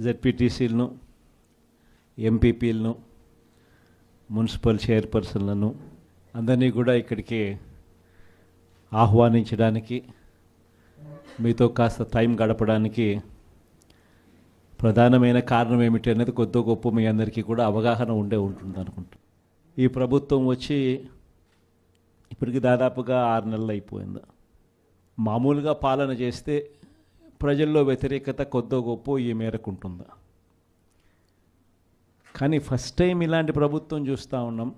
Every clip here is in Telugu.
జెడ్పీటీసీలను, ఎంపీపీలను, మున్సిపల్ చైర్పర్సన్లను అందరినీ కూడా ఇక్కడికి ఆహ్వానించడానికి, మీతో కాస్త టైం గడపడానికి ప్రధానమైన కారణం ఏమిటి అనేది కొద్ది గొప్ప మీ అందరికీ కూడా అవగాహన ఉంటుంది అనుకుంటా. ఈ ప్రభుత్వం వచ్చి ఇప్పటికి దాదాపుగా 6 నెలలు అయిపోయింది. మామూలుగా పాలన చేస్తే ప్రజల్లో వ్యతిరేకత కొద్దో గొప్ప ఈ మేరకు ఉంటుందా, కానీ ఫస్ట్ టైం ఇలాంటి ప్రభుత్వం చూస్తూ ఉన్నాం.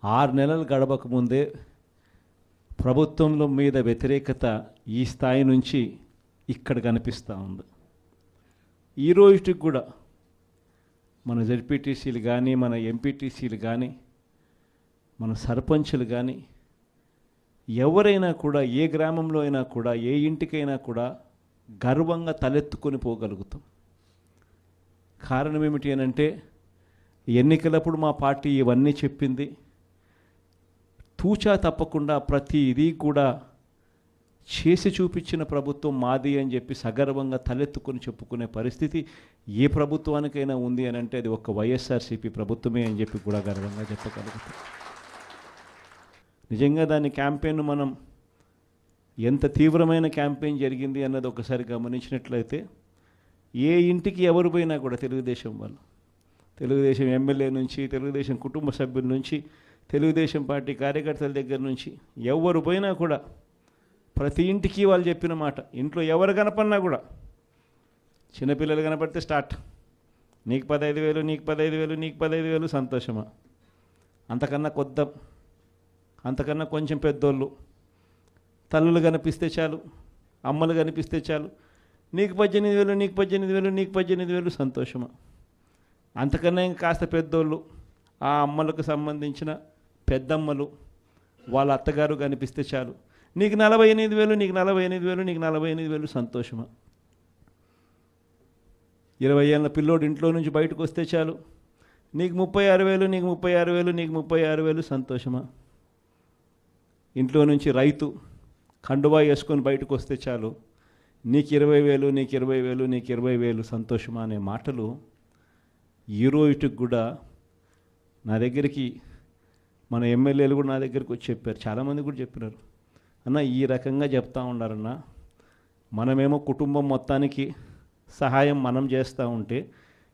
6 నెలలు గడవకముందే ప్రభుత్వంలో మీద వ్యతిరేకత ఈ స్థాయి నుంచి ఇక్కడ కనిపిస్తూ ఉంది. ఈ రోజుకి కూడా మన జెడ్పీటీసీలు కానీ, మన ఎంపీటీసీలు కానీ, మన సర్పంచులు కానీ, ఎవరైనా కూడా ఏ గ్రామంలో అయినా కూడా, ఏ ఇంటికైనా కూడా గర్వంగా తలెత్తుకొని పోగలుగుతాం. కారణం ఏమిటి అని అంటే, ఎన్నికలప్పుడు మా పార్టీ ఇవన్నీ చెప్పింది, తూచా తప్పకుండా ప్రతి ఇది కూడా చేసి చూపించిన ప్రభుత్వం మాది అని చెప్పి సగర్వంగా తలెత్తుకొని చెప్పుకునే పరిస్థితి ఏ ప్రభుత్వానికైనా ఉంది అని అంటే అది ఒక వైఎస్ఆర్సీపీ ప్రభుత్వమే అని చెప్పి కూడా గర్వంగా చెప్పగలుగుతాం. నిజంగా దాని క్యాంపెయిన్ మనం ఎంత తీవ్రమైన క్యాంపెయిన్ జరిగింది అన్నది ఒకసారి గమనించినట్లయితే, ఏ ఇంటికి ఎవరు పోయినా కూడా తెలుగుదేశం వాళ్ళు, తెలుగుదేశం ఎమ్మెల్యే నుంచి, తెలుగుదేశం కుటుంబ సభ్యుల నుంచి, తెలుగుదేశం పార్టీ కార్యకర్తల దగ్గర నుంచి ఎవరు పోయినా కూడా ప్రతి ఇంటికి వాళ్ళు చెప్పిన మాట, ఇంట్లో ఎవరు కనపడినా కూడా, చిన్నపిల్లలు కనపడితే స్టార్ట్, నీకు 15,000, నీకు 15,000, నీకు 15,000, సంతోషమా? అంతకన్నా కొద్దాం, అంతకన్నా కొంచెం పెద్దోళ్ళు, తల్లులు కనిపిస్తే చాలు, అమ్మలు కనిపిస్తే చాలు, నీకు 18,000, నీకు 18,000, నీకు 18,000, సంతోషమా? అంతకన్నా ఇంకా కాస్త పెద్దోళ్ళు, ఆ అమ్మలకు సంబంధించిన పెద్దమ్మలు, వాళ్ళ అత్తగారు కనిపిస్తే చాలు, నీకు 48,000, నీకు 48,000, నీకు 48,000, సంతోషమా? 20 ఏళ్ళ పిల్లోడు ఇంట్లో నుంచి బయటకు వస్తే చాలు, నీకు 36,000, నీకు 36,000, నీకు 36,000, సంతోషమా? ఇంట్లో నుంచి రైతు కండువా వేసుకొని బయటకు వస్తే చాలు, నీకు 20,000, నీకు 20,000, నీకు 20,000, సంతోషమా అనే మాటలు ఈ రోజుకి కూడా నా దగ్గరికి మన ఎమ్మెల్యేలు కూడా నా దగ్గరికి వచ్చి చెప్పారు, చాలామంది కూడా చెప్పినారు, అన్న ఈ రకంగా చెప్తా ఉన్నారన్న, మనమేమో కుటుంబం మొత్తానికి సహాయం మనం చేస్తూ ఉంటే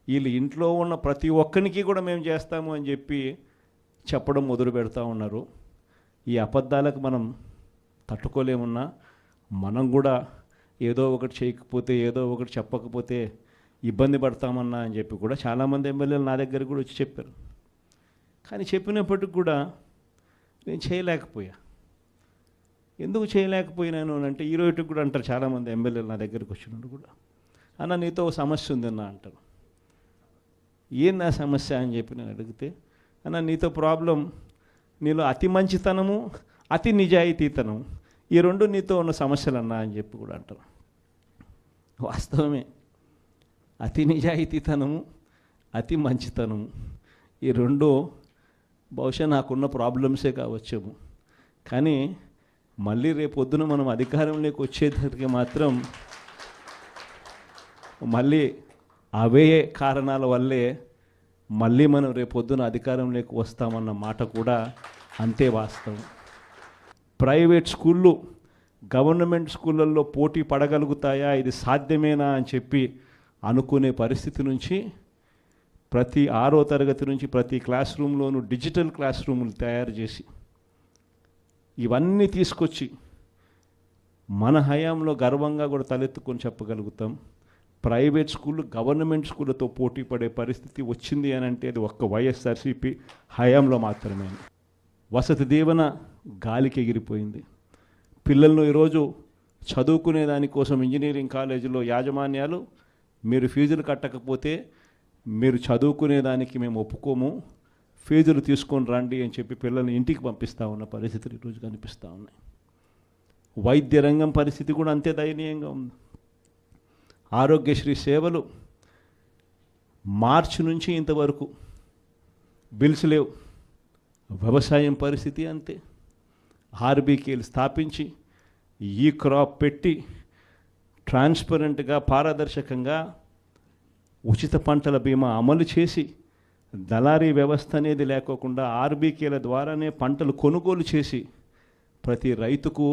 వీళ్ళు ఇంట్లో ఉన్న ప్రతి ఒక్కరికి కూడా మేము చేస్తాము అని చెప్పి చెప్పడం మొదలు పెడతా ఉన్నారు. ఈ అబద్ధాలకు మనం తట్టుకోలేమున్నా, మనం కూడా ఏదో ఒకటి చేయకపోతే, ఏదో ఒకటి చెప్పకపోతే ఇబ్బంది పడతామన్నా అని చెప్పి కూడా చాలామంది ఎమ్మెల్యేలు నా దగ్గర కూడా వచ్చి చెప్పారు. కానీ చెప్పినప్పటికి కూడా నేను చేయలేకపోయా. ఎందుకు చేయలేకపోయినాను అని అంటే, ఈ రోజుకి కూడా అంటారు చాలామంది ఎమ్మెల్యేలు నా దగ్గరికి వచ్చినట్టు కూడా, అన్న నీతో ఒక సమస్య ఉందన్న అంటారు. ఏం నా సమస్య అని చెప్పి నేను అడిగితే, అన్న నీతో ప్రాబ్లం, నీలో అతి మంచితనము, అతి నిజాయితీతనం, ఈ రెండు నీతో ఉన్న సమస్యలు అన్నా అని చెప్పి కూడా అంటారు. వాస్తవమే, అతి నిజాయితీతనము, అతి మంచితనము, ఈ రెండు బహుశా నాకున్న ప్రాబ్లమ్సే కావచ్చేమో. కానీ మళ్ళీ రేపొద్దున మనం అధికారంలోకి వచ్చేసరికి మాత్రం మళ్ళీ అవే కారణాల వల్లే మళ్ళీ మనం రేపొద్దున అధికారంలోకి వస్తామన్న మాట కూడా అంతే వాస్తవం. ప్రైవేట్ స్కూళ్ళు గవర్నమెంట్ స్కూళ్ళల్లో పోటీ పడగలుగుతాయా, ఇది సాధ్యమేనా అని చెప్పి అనుకునే పరిస్థితి నుంచి ప్రతి 6వ తరగతి నుంచి ప్రతి క్లాస్ రూమ్లోనూ డిజిటల్ క్లాస్ రూములు తయారు చేసి ఇవన్నీ తీసుకొచ్చి మన హయాంలో గర్వంగా కూడా తలెత్తుకొని చెప్పగలుగుతాం. ప్రైవేట్ స్కూళ్ళు గవర్నమెంట్ స్కూళ్ళతో పోటీ పడే పరిస్థితి వచ్చింది అని అంటే అది ఒక్క వైఎస్ఆర్సీపీ హయాంలో మాత్రమే. వసతి దీవెన గాలికి ఎగిరిపోయింది. పిల్లలను ఈరోజు చదువుకునే దానికోసం ఇంజనీరింగ్ కాలేజీలో యాజమాన్యాలు, మీరు ఫీజులు కట్టకపోతే మీరు చదువుకునే దానికి మేము ఒప్పుకోము, ఫీజులు తీసుకొని రండి అని చెప్పి పిల్లల్ని ఇంటికి పంపిస్తూ ఉన్న పరిస్థితులు ఈరోజు కనిపిస్తూ ఉన్నాయి. వైద్య రంగం పరిస్థితి కూడా అంతే దయనీయంగా ఉంది. ఆరోగ్యశ్రీ సేవలు మార్చి నుంచి ఇంతవరకు బిల్స్ లేవు. వ్యవసాయం పరిస్థితి అంతే. ఆర్బీకేలు స్థాపించి ఈ క్రాప్ పెట్టి ట్రాన్స్పరెంట్గా పారదర్శకంగా ఉచిత పంటల బీమా అమలు చేసి దళారీ వ్యవస్థ అనేది లేకోకుండా ఆర్బీకేల ద్వారానే పంటలు కొనుగోలు చేసి ప్రతి రైతుకు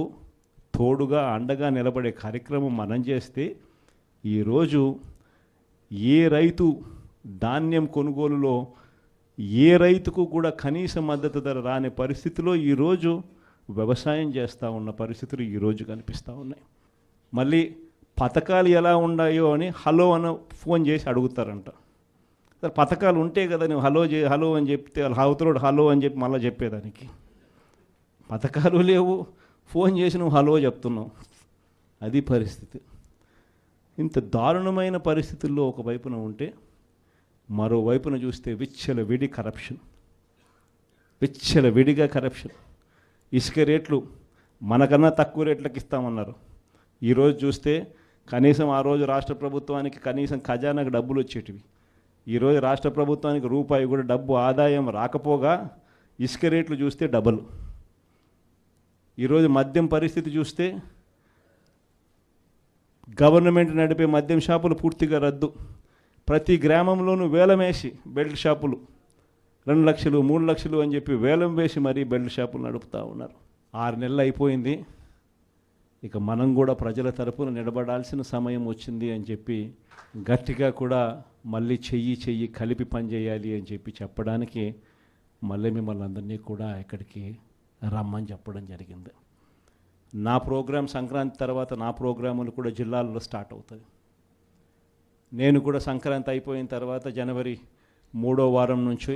తోడుగా అండగా నిలబడే కార్యక్రమం మనం చేస్తే ఈరోజు ఏ రైతు ధాన్యం కొనుగోలులో ఏ రైతుకు కూడా కనీస మద్దతు ధర రాని పరిస్థితిలో ఈరోజు వ్యవసాయం చేస్తూ ఉన్న పరిస్థితులు ఈరోజు కనిపిస్తూ ఉన్నాయి. మళ్ళీ పథకాలు ఎలా ఉన్నాయో అని హలో అని ఫోన్ చేసి అడుగుతారంట. సరే పథకాలు ఉంటే కదా నువ్వు హలో అని చెప్తే అవతలోడు హలో అని చెప్పి మళ్ళీ చెప్పేదానికి. పథకాలు లేవు, ఫోన్ చేసి నువ్వు హలో చెప్తున్నావు. అది పరిస్థితి. ఇంత దారుణమైన పరిస్థితుల్లో ఒకవైపున ఉంటే మరోవైపున చూస్తే విచ్చలవిడిగా కరప్షన్. ఇసుక రేట్లు మనకన్నా తక్కువ రేట్లకు ఇస్తామన్నారు. ఈరోజు చూస్తే కనీసం ఆ రోజు రాష్ట్ర ప్రభుత్వానికి కనీసం ఖజానాకు డబ్బులు వచ్చేటివి. ఈరోజు రాష్ట్ర ప్రభుత్వానికి రూపాయి కూడా డబ్బు ఆదాయం రాకపోగా ఇసుక రేట్లు చూస్తే డబల్. ఈరోజు మద్యం పరిస్థితి చూస్తే గవర్నమెంట్ నడిపే మద్యం షాపులు పూర్తిగా రద్దు. ప్రతి గ్రామంలోనూ వేలం వేసి బెల్ట్ షాపులు 2 లక్షలు 3 లక్షలు అని చెప్పి వేలం వేసి మరీ బెల్ట్ షాపులు నడుపుతూ ఉన్నారు. 6 నెలలు అయిపోయింది. ఇక మనం కూడా ప్రజల తరపున నిలబడాల్సిన సమయం వచ్చింది అని చెప్పి గట్టిగా కూడా మళ్ళీ చెయ్యి కలిపి పనిచేయాలి అని చెప్పి చెప్పడానికి మళ్ళీ మిమ్మల్ని అందరినీ కూడా ఇక్కడికి రమ్మని చెప్పడం జరిగింది. నా ప్రోగ్రాం సంక్రాంతి తర్వాత నా ప్రోగ్రాములు కూడా జిల్లాల్లో స్టార్ట్ అవుతుంది. నేను కూడా సంక్రాంతి అయిపోయిన తర్వాత జనవరి 3వ వారం నుంచి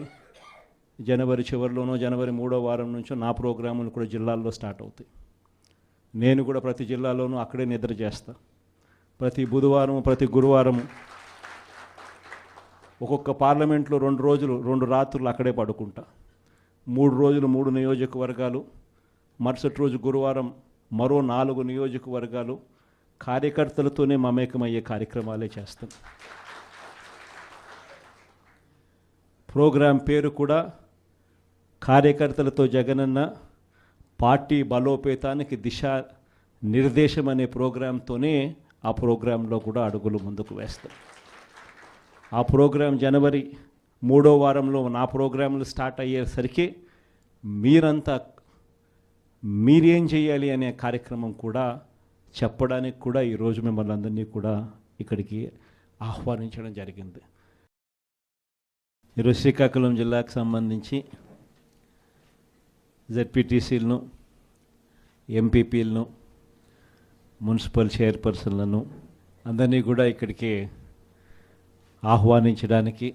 జనవరి చివరిలోనో జనవరి 3వ వారం నుంచో నా ప్రోగ్రాములు కూడా జిల్లాల్లో స్టార్ట్ అవుతాయి. నేను కూడా ప్రతి జిల్లాలోనూ అక్కడే నిద్ర చేస్తా. ప్రతి బుధవారం ప్రతి గురువారం ఒక్కొక్క పార్లమెంట్లో 2 రోజులు 2 రాత్రులు అక్కడే పడుకుంటా. 3 రోజులు 3 నియోజకవర్గాలు, మరుసటి రోజు గురువారం మరో 4 నియోజకవర్గాలు కార్యకర్తలతోనే మమేకమయ్యే కార్యక్రమాలే చేస్తాం. ప్రోగ్రాం పేరు కూడా కార్యకర్తలతో జగనన్న పార్టీ బలోపేతానికి దిశ నిర్దేశం అనే ప్రోగ్రాంతోనే ఆ ప్రోగ్రాంలో కూడా అడుగులు ముందుకు వేస్తాం. ఆ ప్రోగ్రాం జనవరి 3వ వారంలో నా ప్రోగ్రాంలు స్టార్ట్ అయ్యేసరికి మీరేం చేయాలి అనే కార్యక్రమం కూడా చెప్పడానికి కూడా ఈరోజు మిమ్మల్ని అందరినీ కూడా ఇక్కడికి ఆహ్వానించడం జరిగింది. ఈరోజు శ్రీకాకుళం జిల్లాకు సంబంధించి జెడ్పీటీసీలను, ఎంపీపీలను, మున్సిపల్ చైర్పర్సన్లను అందరినీ కూడా ఇక్కడికి ఆహ్వానించడానికి